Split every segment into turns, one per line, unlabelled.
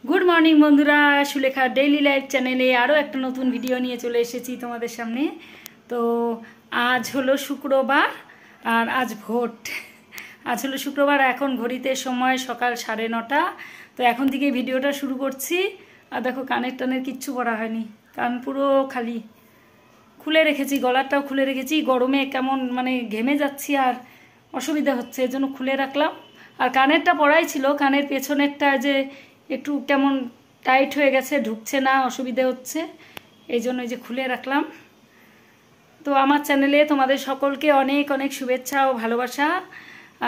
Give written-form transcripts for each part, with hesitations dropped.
Good morning বন্ধুরা, Sulekha daily life চ্যানেলে আরও একটা নতুন ভিডিও নিয়ে চলে এসেছি তোমাদের সামনে। তো আজ হলো শুক্রবার আর আজ ভোট। আজ হলো শুক্রবার, এখন ঘড়িতে সময় সকাল 9:30। তো এখন থেকে ভিডিওটা শুরু করছি। আর দেখো কানের টানের কিচ্ছু করা হয়নি, কান পুরো খালি খুলে রেখেছি, গলাটাও খুলে রেখেছি। গরমে কেমন মানে ঘেমে যাচ্ছি আর অসুবিধা হচ্ছে, এজন্য খুলে রাখলাম। আর কানেরটা পরাই ছিল, কানের পেছনেরটা যে একটু কেমন টাইট হয়ে গেছে, ঢুকছে না, অসুবিধা হচ্ছে, এই জন্য যে খুলে রাখলাম। তো আমার চ্যানেলে তোমাদের সকলকে অনেক অনেক শুভেচ্ছা ও ভালোবাসা।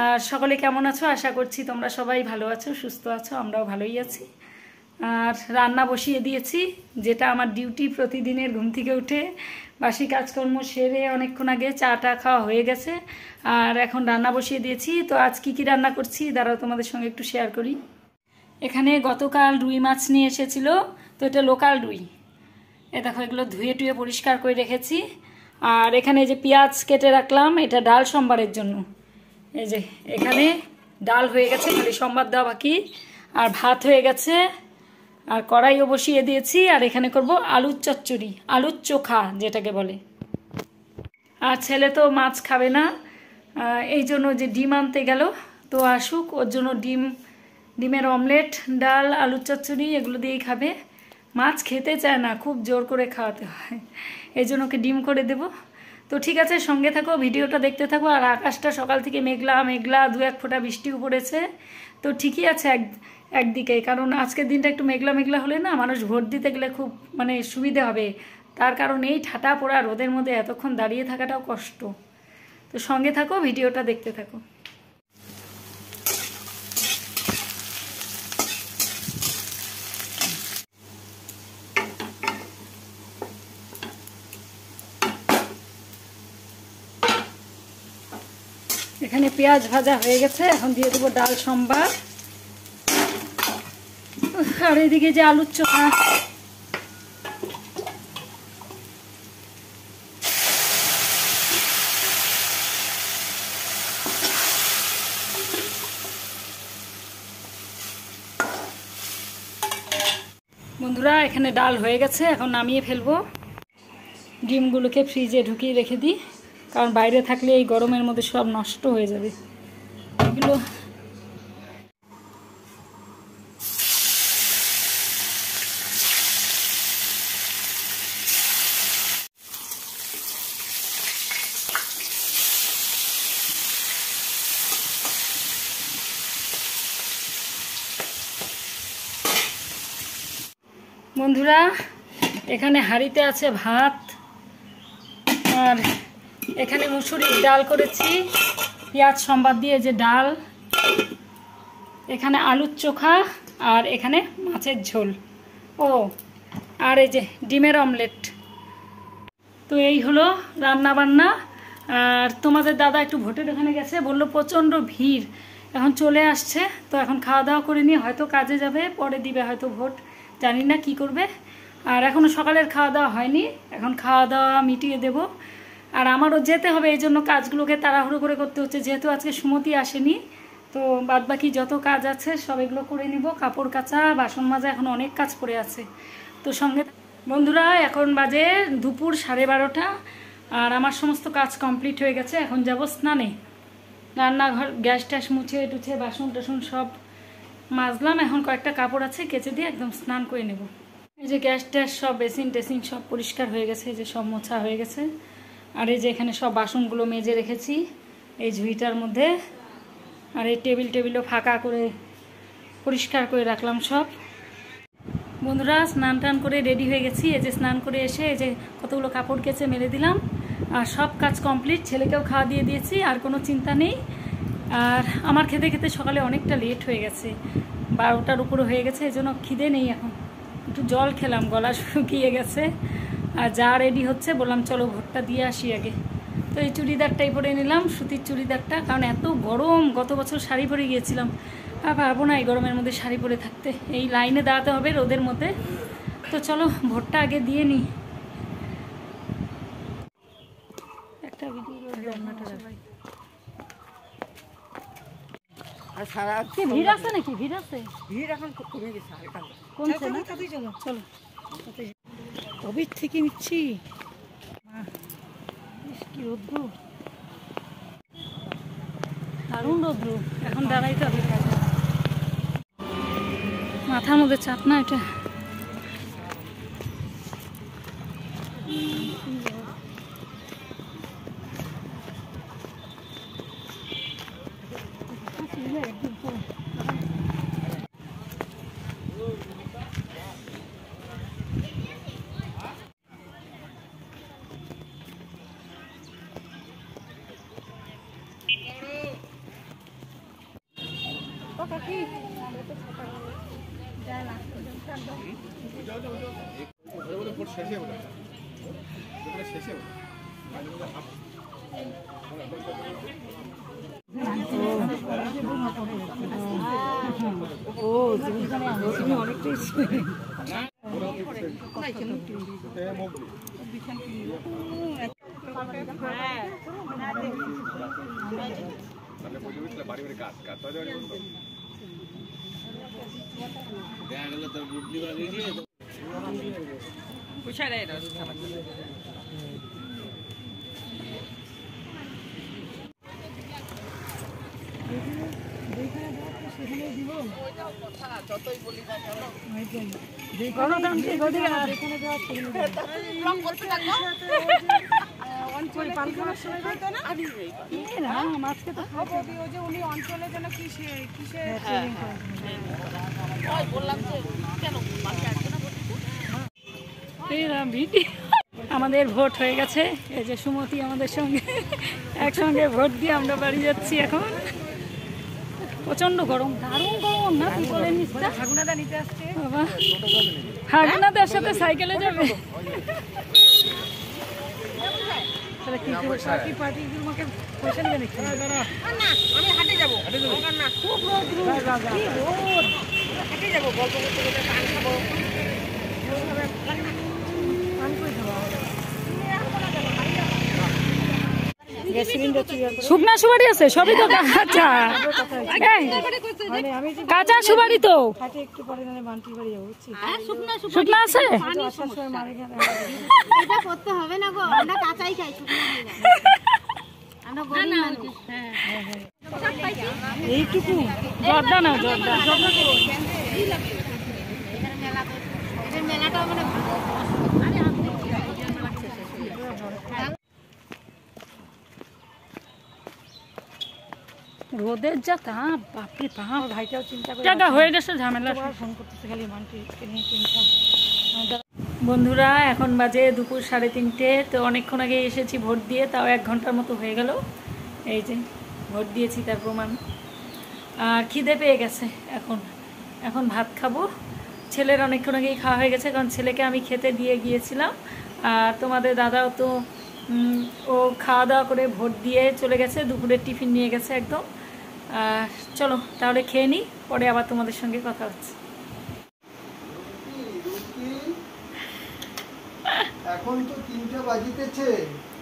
আর সকলে কেমন আছো? আশা করছি তোমরা সবাই ভালো আছো, সুস্থ আছো, আমরাও ভালোই আছি। আর রান্না বসিয়ে দিয়েছি, যেটা আমার ডিউটি প্রতিদিনের। ঘুম থেকে উঠে বাসি কাজকর্ম সেরে অনেকক্ষণ আগে চাটা খাওয়া হয়ে গেছে, আর এখন রান্না বসিয়ে দিয়েছি। তো আজ কি রান্না করছি দাঁড়াও তোমাদের সঙ্গে একটু শেয়ার করি। এখানে গতকাল রুই মাছ নিয়ে এসেছিল, তো এটা লোকাল রুই। এ দেখো, এগুলো ধুয়ে টুয়ে পরিষ্কার করে রেখেছি। আর এখানে যে পেঁয়াজ কেটে রাখলাম, এটা ডাল সম্বারের জন্য। এই যে এখানে ডাল হয়ে গেছে, খালি সম্বার দেওয়া বাকি। আর ভাত হয়ে গেছে, আর কড়াইও বসিয়ে দিয়েছি। আর এখানে করব আলুর চচ্চড়ি, আলুর চোখা যেটাকে বলে। আর ছেলে তো মাছ খাবে না, এই জন্য যে ডিম আনতে গেল, তো আসুক, ওর জন্য ডিমের অমলেট, ডাল, আলুর চচ্চড়ি এগুলো দিয়েই খাবে। মাছ খেতে চায় না, খুব জোর করে খাওয়াতে হয়, এই জন্য ওকে ডিম করে দেব। তো ঠিক আছে, সঙ্গে থাকো, ভিডিওটা দেখতে থাকো। আর আকাশটা সকাল থেকে মেঘলা মেঘলা, 2-1 ফোঁটা বৃষ্টিও পড়েছে। তো ঠিকই আছে একদিকে, কারণ আজকের দিনটা একটু মেঘলা মেঘলা হলে না, মানুষ ভোট দিতে গেলে খুব মানে সুবিধে হবে। তার কারণ এই ঠাটা পোড়া রোদের মধ্যে এতক্ষণ দাঁড়িয়ে থাকাটাও কষ্ট। তো সঙ্গে থাকো, ভিডিওটা দেখতে থাকো। এখানে পেঁয়াজ ভাজা হয়ে গেছে, এখন দিয়ে দেবো ডাল সম্বার। আর এদিকে যে আলুর চোখা, বন্ধুরা এখানে ডাল হয়ে গেছে, এখন নামিয়ে ফেলবো। ডিমগুলোকে ফ্রিজে ঢুকিয়ে রেখে দিই, কারণ বাইরে থাকলে এই গরমের মধ্যে সব নষ্ট হয়ে যাবে এগুলো। বন্ধুরা এখানে হাঁড়িতে আছে ভাত, আর এখানে মুসুরির ডাল করেছি পেঁয়াজ সম্বার দিয়ে, যে ডাল। এখানে আলুর চোখা, আর এখানে মাছের ঝোল, ও আর এই যে ডিমের অমলেট। তো এই হলো রান্না বান্না। আর তোমাদের দাদা একটু ভোটের ওখানে গেছে, বললো প্রচণ্ড ভিড়, এখন চলে আসছে। তো এখন খাওয়া দাওয়া করে নিয়ে হয়তো কাজে যাবে, পরে দিবে হয়তো ভোট, জানি না কি করবে। আর এখনও সকালের খাওয়া দাওয়া হয়নি, এখন খাওয়া দাওয়া মিটিয়ে দেব। আর আমারও যেতে হবে, এই জন্য কাজগুলোকে তাড়াহুড়ো করে করতে হচ্ছে, যেহেতু আজকে সুমতি আসেনি। তো বাদবাকি যত কাজ আছে সব এগুলো করে নিব। কাপড় কাচা, বাসন মাজা, এখন অনেক কাজ পড়ে আছে। তো সঙ্গে বন্ধুরা এখন বাজে দুপুর 12:30, আর আমার সমস্ত কাজ কমপ্লিট হয়ে গেছে। এখন যাব স্নানে। রান্নাঘর গ্যাস ট্যাস মুছে টুছে বাসন টাসন সব মাজলাম, এখন কয়েকটা কাপড় আছে কেচে দিয়ে একদম স্নান করে নেব। এই যে গ্যাস ট্যাস সব বেসিন টেসিন সব পরিষ্কার হয়ে গেছে, এই যে সব মোছা হয়ে গেছে। আর এই যে এখানে সব বাসনগুলো মেজে রেখেছি এই ঝুড়িটার মধ্যে। আর এই টেবিলও ফাঁকা করে পরিষ্কার করে রাখলাম সব। বন্ধুরা স্নান টান করে রেডি হয়ে গেছি, এই যে স্নান করে এসে এই যে কতগুলো কাপড় কেচে মেলে দিলাম। আর সব কাজ কমপ্লিট, ছেলেকেও খাওয়া দিয়ে দিয়েছি, আর কোনো চিন্তা নেই। আর আমার খেতে খেতে সকালে অনেকটা লেট হয়ে গেছে, 12টার উপরে হয়ে গেছে, এই জন্য খিদে নেই। এখন একটু জল খেলাম, গলা শুকিয়ে গেছে। আর যা রেডি হচ্ছে, বললাম চলো ভোটটা দিয়ে আসি আগে। তো এই চুড়িদারটাই পরে নিলাম, সুতির চুড়িদারটা, কারণ এত গরম। গত বছর শাড়ি পরে গিয়েছিলাম, আর পারবো না এই গরমের মধ্যে শাড়ি পরে থাকতে, এই লাইনে দাঁড়াতে হবে রোদের মধ্যে। তো চলো ভোটটা আগে দিয়ে নিই। একটা ভিডিও রান্নাটা ভিড় আছে নাকি? ভিড় আছে,
ভিড় এখন কমে গেছে হালকা।
কমছে না? চলো চলো, কবির থেকে নিচ্ছি। কি রোদ্র, দারুণ রোদ্র। এখন দাঁড়াইতে হবে, মাথার মধ্যে চাপ না এটা। আমাদের ভোট হয়ে গেছে, এই যে সুমতি আমাদের সঙ্গে একসঙ্গে ভোট দিয়ে আমরা বাড়ি যাচ্ছি। এখন প্রচন্ড গরম, দারুণ গরম না? তুই বলে নিচ্ছিস ফাগুনাদা নিতে আসছে বাবা, ফাগুনাদার সাথে সাইকেলে যাবে। শুকনা সুপারি আছে সবই তো কাঁচা, কাঁচা সুপারি তো শুকনা আছে। এইটুকু জর্দা না, জর্দা রোদের যা তাপ, বাপরে বাপ। ভাইটাও চিন্তা করে জায়গা হয়ে গেছে, ঝামেলা ফোন করতেছে খালি মানটিকে নিয়ে চিন্তা। বন্ধুরা এখন বাজে দুপুর 3:30, তো অনেকক্ষণ আগে এসেছি ভোট দিয়ে, তাও 1 ঘন্টার মতো হয়ে গেল। এই যে ভোট দিয়েছি তার প্রমাণ। আর খিদে পেয়ে গেছে, এখন ভাত খাবো। ছেলের অনেকক্ষণ আগেই খাওয়া হয়ে গেছে, কারণ ছেলেকে আমি খেতে দিয়ে গিয়েছিলাম। আর তোমাদের দাদাও তো ও খাওয়া দাওয়া করে ভোট দিয়ে চলে গেছে, দুপুরের টিফিন নিয়ে গেছে একদম। চলো তাহলে খেয়ে নিই, পরে আবার তোমাদের সঙ্গে কথা হচ্ছে।
এখন তো 3টা বাজিতেছে।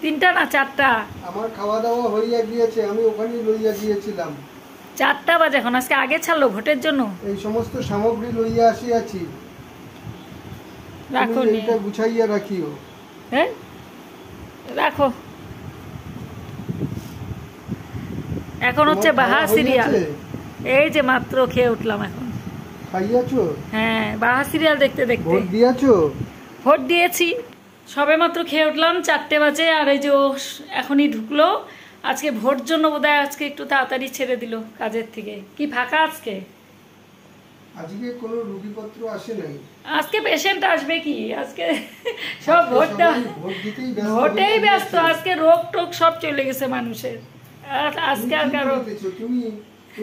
3টা না 4টা।
আমার খাওয়া দাওয়া হইয়া গিয়েছে, আমি ওখানে লইয়া গিয়েছিলাম।
4টা বাজে এখন, আজকে আগে ছাড়লো ভোটের জন্য।
এই সমস্ত সামগ্রী লইয়া আসিয়াছি,
রাখো,
এটা গুছাইয়া রাখিও।
হ্যাঁ রাখো। এখন হচ্ছে বাহা সিরিয়াল, এই যে মাত্র খেয়ে উঠলাম এখন।
খাইয়াছো?
হ্যাঁ, বাহা সিরিয়াল দেখতে দেখতে।
ভোট দিয়েছো?
ভোট দিয়েছি, সবে মাত্র খেয়ে উঠলাম, 4টে বাজে। আর এই যে এখনই ঢুকলো। আজকে ভোট জন্য বোধহয় আজকে একটু তাড়াতাড়ি ছেড়ে দিল কাজের থেকে। কি ফাঁকা আজকে?
আজকে কোনো রোগীপত্র আসে নাই।
আজকে পেশেন্ট আসবে কি? আজকে সব ভোটেই ব্যস্ত। আজকে রোগ টোগ সব চলে গেছে মানুষের। আজকে আর কারো।
তুমি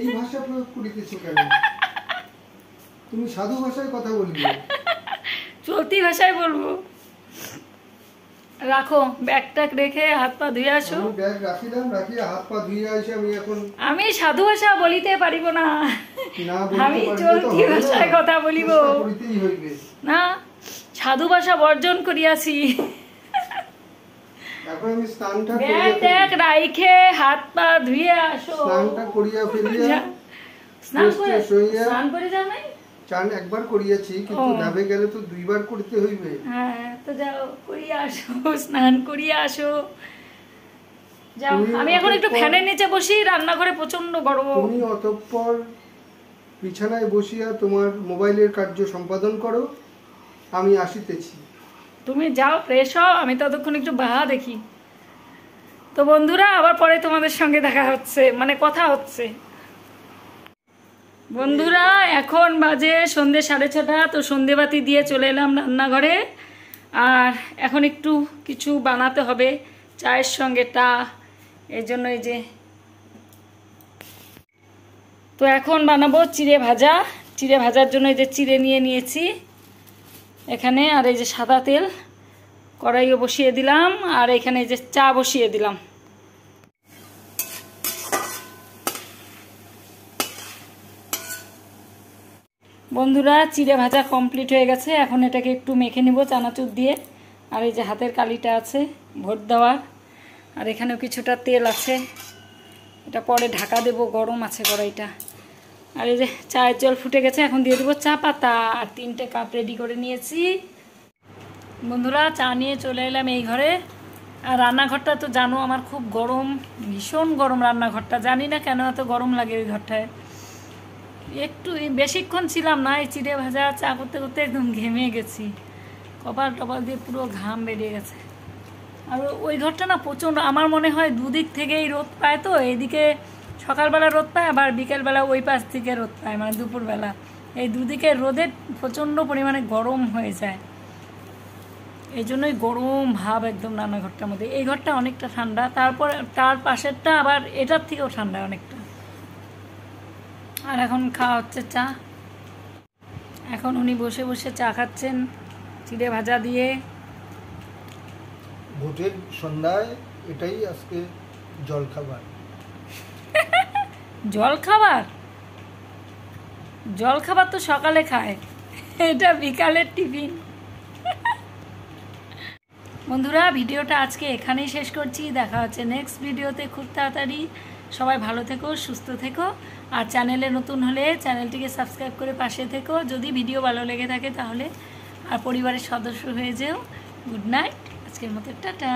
এই ভাষা প্রয়োগ করিতেছো কেন? তুমি সাধু ভাষায় কথা বলবে।
চলতি ভাষায় বলবো। রাখো ব্যাগটা, রেখে হাত পা ধুয়ে আসো।
ব্যাগ রাখিলাম, রাখিয়া হাত পা ধুয়ে আসি আমি এখন।
আমি সাধু ভাষা বলিতে পারিব না, আমি চলতি ভাষায় কথা বলিব না। সাধু ভাষা বর্জন করিয়াছি।
এখন আমি স্নানটা
ব্যাগ রাইখে হাত পা ধুয়ে আসো।
স্নানটা করিয়া ফেলিয়া ফ্রেশ হইয়া
স্নান করে যাও নাই?
চান একবার করিয়াছি, কিন্তু ডাবে গেলে তো দুইবার করতে হইবে।
হ্যাঁ, তো যাও করিয়ে আসো, স্নান করিয়ে আসো। যাও, আমি এখন একটু ফ্যানের নিচে বসি, রান্নাঘরে প্রচন্ড গরম।
তুমি অতঃপর বিছানায় বসিয়া তোমার মোবাইলের কার্য সম্পাদন করো, আমি আসিতেছি।
তুমি যাও ফ্রেশ হও, আমি ততক্ষণ একটু বাহা দেখি। তো বন্ধুরা, আবার পরে তোমাদের সঙ্গে দেখা হচ্ছে, মানে কথা হচ্ছে। বন্ধুরা, এখন বাজে সন্ধ্যে 6:30। তো সন্ধেবাতি দিয়ে চলে এলাম রান্নাঘরে। আর এখন একটু কিছু বানাতে হবে চায়ের সঙ্গে টা, এই জন্য এই যে। তো এখন বানাবো চিড়ে ভাজা। চিড়ে ভাজার জন্য এই যে চিড়ে নিয়ে নিয়েছি এখানে, আর এই যে সাদা তেল কড়াইও বসিয়ে দিলাম, আর এখানে এই যে চা বসিয়ে দিলাম। বন্ধুরা, চিড়ে ভাজা কমপ্লিট হয়ে গেছে। এখন এটাকে একটু মেখে নিব চানাচুর দিয়ে। আর এই যে হাতের কালিটা আছে ভোট দেওয়ার, আর এখানেও কিছুটা তেল আছে, এটা পরে ঢাকা দেব, গরম আছে কড়াইটা। আর এই যে চায়ের জল ফুটে গেছে, এখন দিয়ে দেবো চা পাতা। আর 3টে কাপ রেডি করে নিয়েছি। বন্ধুরা, চা নিয়ে চলে এলাম এই ঘরে। আর রান্নাঘরটা তো জানো আমার খুব গরম, ভীষণ গরম রান্নাঘরটা। জানি না কেন এত গরম লাগে ওই ঘরটায়। একটু বেশিক্ষণ ছিলাম না, এই চিড়ে ভাজা চা করতে করতে একদম ঘেমে গেছি, কপাল টপাল দিয়ে পুরো ঘাম বেরিয়ে গেছে। আর ওই ঘরটা না প্রচণ্ড, আমার মনে হয় দুদিক থেকেই রোদ পায়। তো এইদিকে সকালবেলা রোদ পায়, আবার বিকেলবেলা ওই পাশ থেকে রোদ পায়, মানে দুপুরবেলা। এই দুদিকে রোদে প্রচণ্ড পরিমাণে গরম হয়ে যায়, এই জন্যই গরম ভাব একদম রান্নাঘরটার মধ্যে। এই ঘরটা অনেকটা ঠান্ডা, তারপর তার পাশেরটা আবার এটার থেকেও ঠান্ডা অনেকটা। আর এখন খাওয়া হচ্ছে চা। এখন উনি বসে বসে চা খাচ্ছেন চিড়ে ভাজা দিয়ে।
ভোটের সন্ধ্যায় এটাই আজকে জলখাবার।
জলখাবার? জলখাবার তো সকালে খায়, এটা বিকালের টিফিন। বন্ধুরা, ভিডিওটা আজকে এখানেই শেষ করছি। দেখা হচ্ছে নেক্সট ভিডিওতে খুব তাড়াতাড়ি। সবাই ভালো থেকো, সুস্থ থেকো। আর চ্যানেলে নতুন হলে চ্যানেলটিকে সাবস্ক্রাইব করে পাশে থেকো। যদি ভিডিও ভালো লেগে থাকে তাহলে আর পরিবারের সদস্য হয়ে যেও। গুড নাইট, আজকের মতো টাটা।